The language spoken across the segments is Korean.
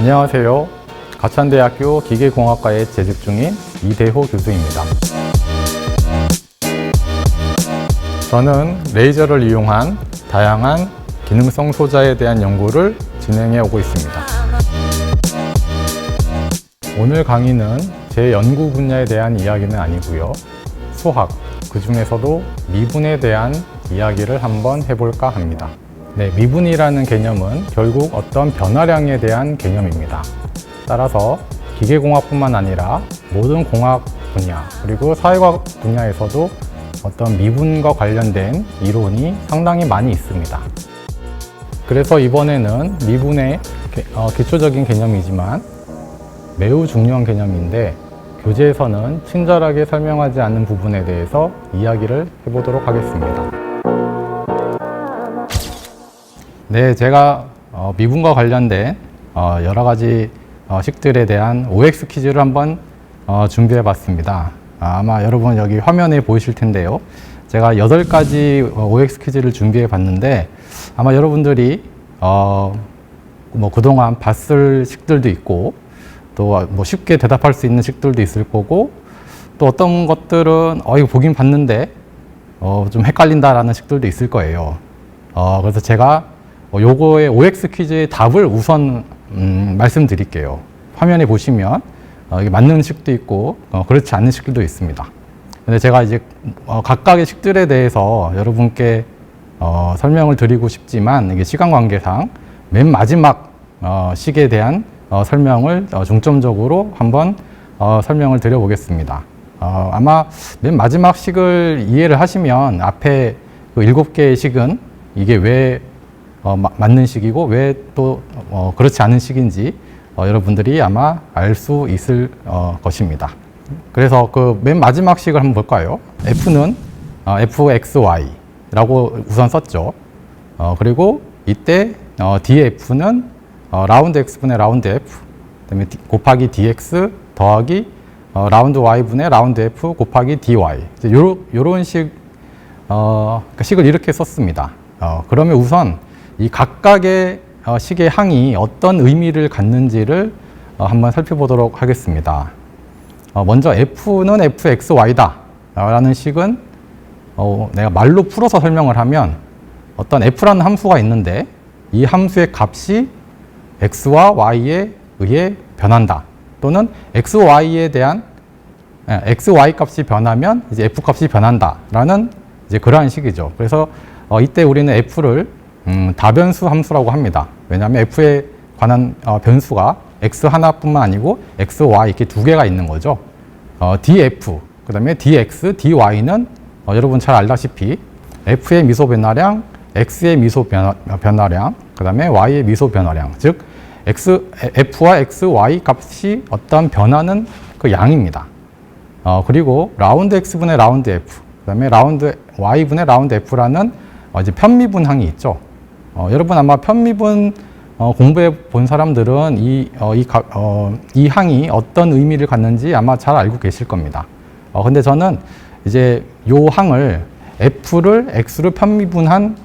안녕하세요. 가천대학교 기계공학과에 재직 중인 이대호 교수입니다. 저는 레이저를 이용한 다양한 기능성 소자에 대한 연구를 진행해 오고 있습니다. 오늘 강의는 제 연구 분야에 대한 이야기는 아니고요. 수학, 그 중에서도 미분에 대한 이야기를 한번 해볼까 합니다. 네, 미분이라는 개념은 결국 어떤 변화량에 대한 개념입니다. 따라서 기계공학뿐만 아니라 모든 공학 분야 그리고 사회과학 분야에서도 어떤 미분과 관련된 이론이 상당히 많이 있습니다. 그래서 이번에는 미분의 기초적인 개념이지만 매우 중요한 개념인데 교재에서는 친절하게 설명하지 않는 부분에 대해서 이야기를 해보도록 하겠습니다. 네, 제가 미분과 관련된 여러 가지 식들에 대한 OX 퀴즈를 한번 준비해 봤습니다. 아마 여러분 여기 화면에 보이실 텐데요. 제가 8가지 OX 퀴즈를 준비해 봤는데 아마 여러분들이 뭐 그동안 봤을 식들도 있고 또 뭐 쉽게 대답할 수 있는 식들도 있을 거고 또 어떤 것들은 이거 보긴 봤는데 좀 헷갈린다라는 식들도 있을 거예요. 그래서 제가 요거의 OX 퀴즈의 답을 우선 말씀드릴게요. 화면에 보시면 이게 맞는 식도 있고 그렇지 않은 식들도 있습니다. 근데 제가 이제 각각의 식들에 대해서 여러분께 설명을 드리고 싶지만 이게 시간 관계상 맨 마지막 식에 대한 설명을 중점적으로 한번 설명을 드려보겠습니다. 아마 맨 마지막 식을 이해를 하시면 앞에 그 7개의 식은 이게 왜 맞는 식이고 왜 또 그렇지 않은 식인지 여러분들이 아마 알 수 있을 것입니다. 그래서 그 맨 마지막 식을 한번 볼까요? F는 fxy라고 우선 썼죠. 그리고 이때 df는 라운드 x분의 라운드 f 그다음에 곱하기 dx 더하기 라운드 y분의 라운드 f 곱하기 dy 요런 식을 이렇게 썼습니다. 그러면 우선 이 각각의 식의 항이 어떤 의미를 갖는지를 한번 살펴보도록 하겠습니다. 먼저 f는 fxy다 라는 식은 내가 말로 풀어서 설명을 하면 어떤 f라는 함수가 있는데 이 함수의 값이 x와 y에 의해 변한다. 또는 xy에 대한 xy 값이 변하면 이제 f 값이 변한다 라는 이제 그러한 식이죠. 그래서 이때 우리는 f를 다변수 함수라고 합니다. 왜냐하면 f에 관한 변수가 x 하나뿐만 아니고 x, y 이렇게 두 개가 있는 거죠. df, 그 다음에 dx, dy는 여러분 잘 알다시피 f의 미소 변화량, x의 미소 변화량, 그 다음에 y의 미소 변화량, 즉 f와 x, y 값이 어떤 변하는 그 양입니다. 그리고 라운드 x분의 라운드 f, 그 다음에 라운드 y분의 라운드 f라는 이제 편미분항이 있죠. 여러분 아마 편미분 공부해 본 사람들은 이 항이 어떤 의미를 갖는지 아마 잘 알고 계실 겁니다. 근데 저는 이제 요 항을 f를 x로 편미분한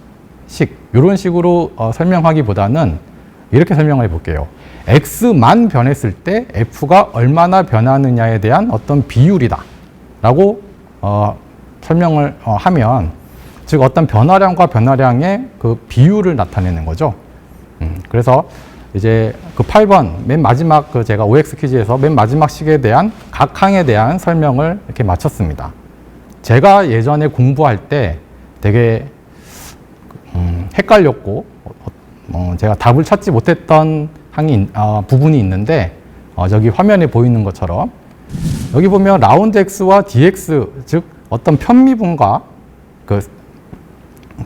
식, 이런 식으로 설명하기보다는 이렇게 설명해 볼게요. x만 변했을 때 f가 얼마나 변하느냐에 대한 어떤 비율이다 라고 설명을 하면 즉 어떤 변화량과 변화량의 그 비율을 나타내는 거죠. 그래서 이제 그 8번 맨 마지막 그 제가 OX 퀴즈에서 맨 마지막 식에 대한 각 항에 대한 설명을 이렇게 마쳤습니다. 제가 예전에 공부할 때 되게 헷갈렸고 제가 답을 찾지 못했던 부분이 있는데 저기 화면에 보이는 것처럼 여기 보면 라운드 x와 dx 즉 어떤 편미분과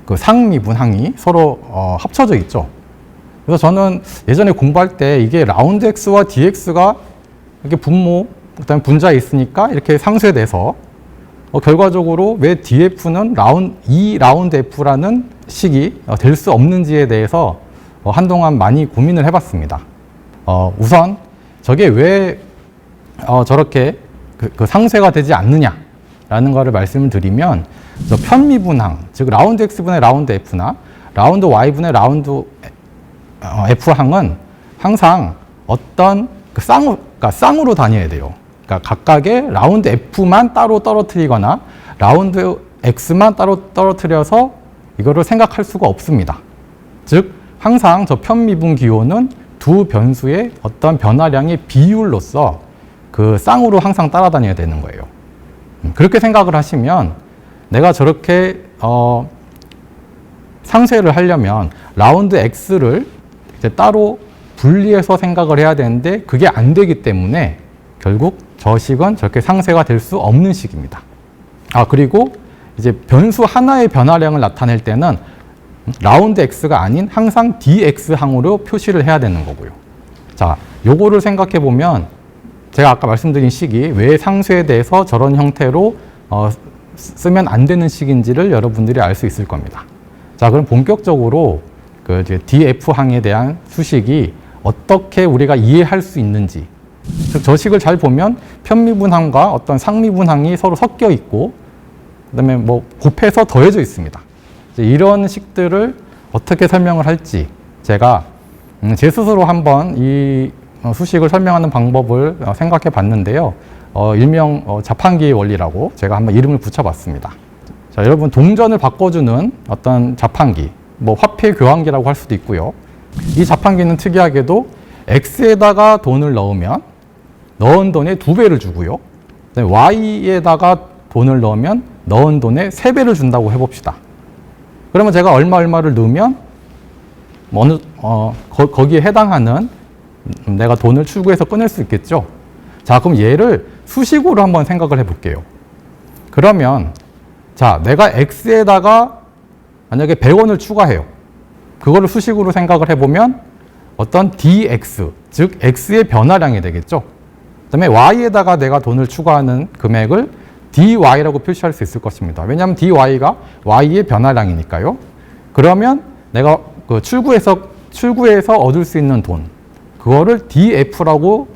그 상미분 항이 서로 합쳐져 있죠. 그래서 저는 예전에 공부할 때 이게 라운드 x와 dx가 이렇게 분모, 그다음에 분자에 있으니까 이렇게 상쇄돼서 결과적으로 왜 df는 라운드 f라는 식이 될 수 없는지에 대해서 한동안 많이 고민을 해봤습니다. 우선 저게 왜 저렇게 그 상쇄가 되지 않느냐라는 것을 말씀을 드리면 저 편미분항, 즉 라운드 x분의 라운드 f나 라운드 y분의 라운드 f항은 항상 어떤 그러니까 쌍으로 다녀야 돼요. 그러니까 각각의 라운드 F만 따로 떨어뜨리거나 라운드 X만 따로 떨어뜨려서 이거를 생각할 수가 없습니다. 즉 항상 저 편미분 기호는 두 변수의 어떤 변화량의 비율로서 그 쌍으로 항상 따라다녀야 되는 거예요. 그렇게 생각을 하시면 내가 저렇게 상쇄를 하려면 라운드 X를 이제 따로 분리해서 생각을 해야 되는데 그게 안 되기 때문에 결국 저 식은 저렇게 상쇄가 될 수 없는 식입니다. 그리고 이제 변수 하나의 변화량을 나타낼 때는 라운드 X가 아닌 항상 DX항으로 표시를 해야 되는 거고요. 자, 요거를 생각해 보면 제가 아까 말씀드린 식이 왜 상쇄에 대해서 저런 형태로 쓰면 안 되는 식인지를 여러분들이 알 수 있을 겁니다. 자, 그럼 본격적으로 그 이제 DF항에 대한 수식이 어떻게 우리가 이해할 수 있는지, 즉 저 식을 잘 보면 편미분항과 어떤 상미분항이 서로 섞여 있고 그다음에 뭐 곱해서 더해져 있습니다. 이런 식들을 어떻게 설명을 할지 제가 제 스스로 한번 이 수식을 설명하는 방법을 생각해 봤는데요. 일명 자판기의 원리라고 제가 한번 이름을 붙여봤습니다. 자, 여러분 동전을 바꿔주는 어떤 자판기, 뭐 화폐 교환기라고 할 수도 있고요. 이 자판기는 특이하게도 X에다가 돈을 넣으면 넣은 돈의 2배를 주고요. Y에다가 돈을 넣으면 넣은 돈의 3배를 준다고 해봅시다. 그러면 제가 얼마를 넣으면 거기에 해당하는 내가 돈을 출구해서 꺼낼 수 있겠죠. 자, 그럼 얘를 수식으로 한번 생각을 해볼게요. 그러면 자, 내가 X에다가 만약에 100원을 추가해요. 그거를 수식으로 생각을 해보면 어떤 DX, 즉 X의 변화량이 되겠죠. 그 다음에 Y에다가 내가 돈을 추가하는 금액을 DY라고 표시할 수 있을 것입니다. 왜냐하면 DY가 Y의 변화량이니까요. 그러면 내가 그 출구에서 얻을 수 있는 돈, 그거를 DF라고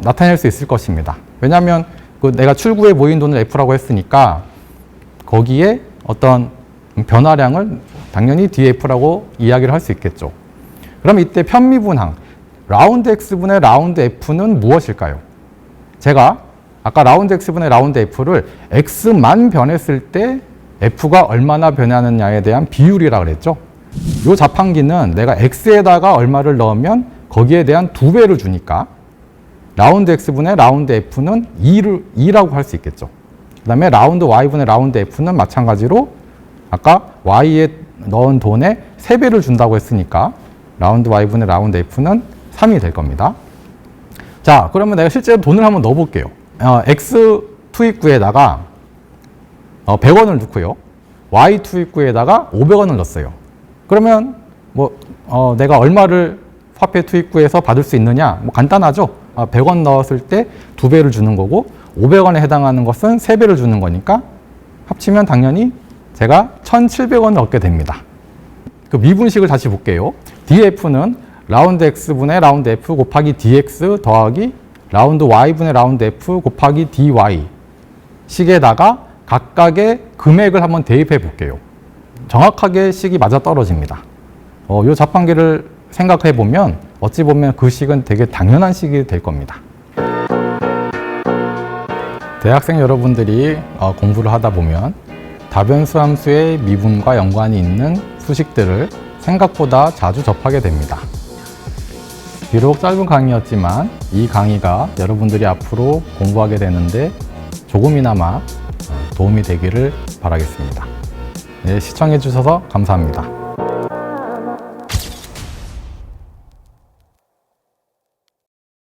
나타낼 수 있을 것입니다. 왜냐하면 그 내가 출구에 모인 돈을 F라고 했으니까 거기에 어떤 변화량을 당연히 DF라고 이야기를 할 수 있겠죠. 그럼 이때 편미분항, 라운드 X분의 라운드 F는 무엇일까요? 제가 아까 라운드 X분의 라운드 F를 X만 변했을 때 F가 얼마나 변하느냐에 대한 비율이라고 그랬죠. 이 자판기는 내가 X에다가 얼마를 넣으면 거기에 대한 2배를 주니까 라운드 X분의 라운드 F는 2라고 할 수 있겠죠. 그 다음에 라운드 Y분의 라운드 F는 마찬가지로 아까 Y에 넣은 돈의 3배를 준다고 했으니까 라운드 Y분의 라운드 F는 3이 될 겁니다. 자, 그러면 내가 실제로 돈을 한번 넣어 볼게요. X 투입구에다가 100원을 넣고요. Y 투입구에다가 500원을 넣었어요. 그러면 내가 얼마를 화폐 투입구에서 받을 수 있느냐? 간단하죠. 100원 넣었을 때 2배를 주는 거고 500원에 해당하는 것은 3배를 주는 거니까 합치면 당연히 제가 1,700원을 얻게 됩니다. 그 미분식을 다시 볼게요. DF는 라운드 X분의 라운드 F 곱하기 DX 더하기 라운드 Y분의 라운드 F 곱하기 DY 식에다가 각각의 금액을 한번 대입해 볼게요. 정확하게 식이 맞아떨어집니다. 이 자판기를 생각해 보면 어찌 보면 그 식은 되게 당연한 식이 될 겁니다. 대학생 여러분들이 공부를 하다 보면 다변수 함수의 미분과 연관이 있는 수식들을 생각보다 자주 접하게 됩니다. 비록 짧은 강의였지만 이 강의가 여러분들이 앞으로 공부하게 되는데 조금이나마 도움이 되기를 바라겠습니다. 네, 시청해 주셔서 감사합니다.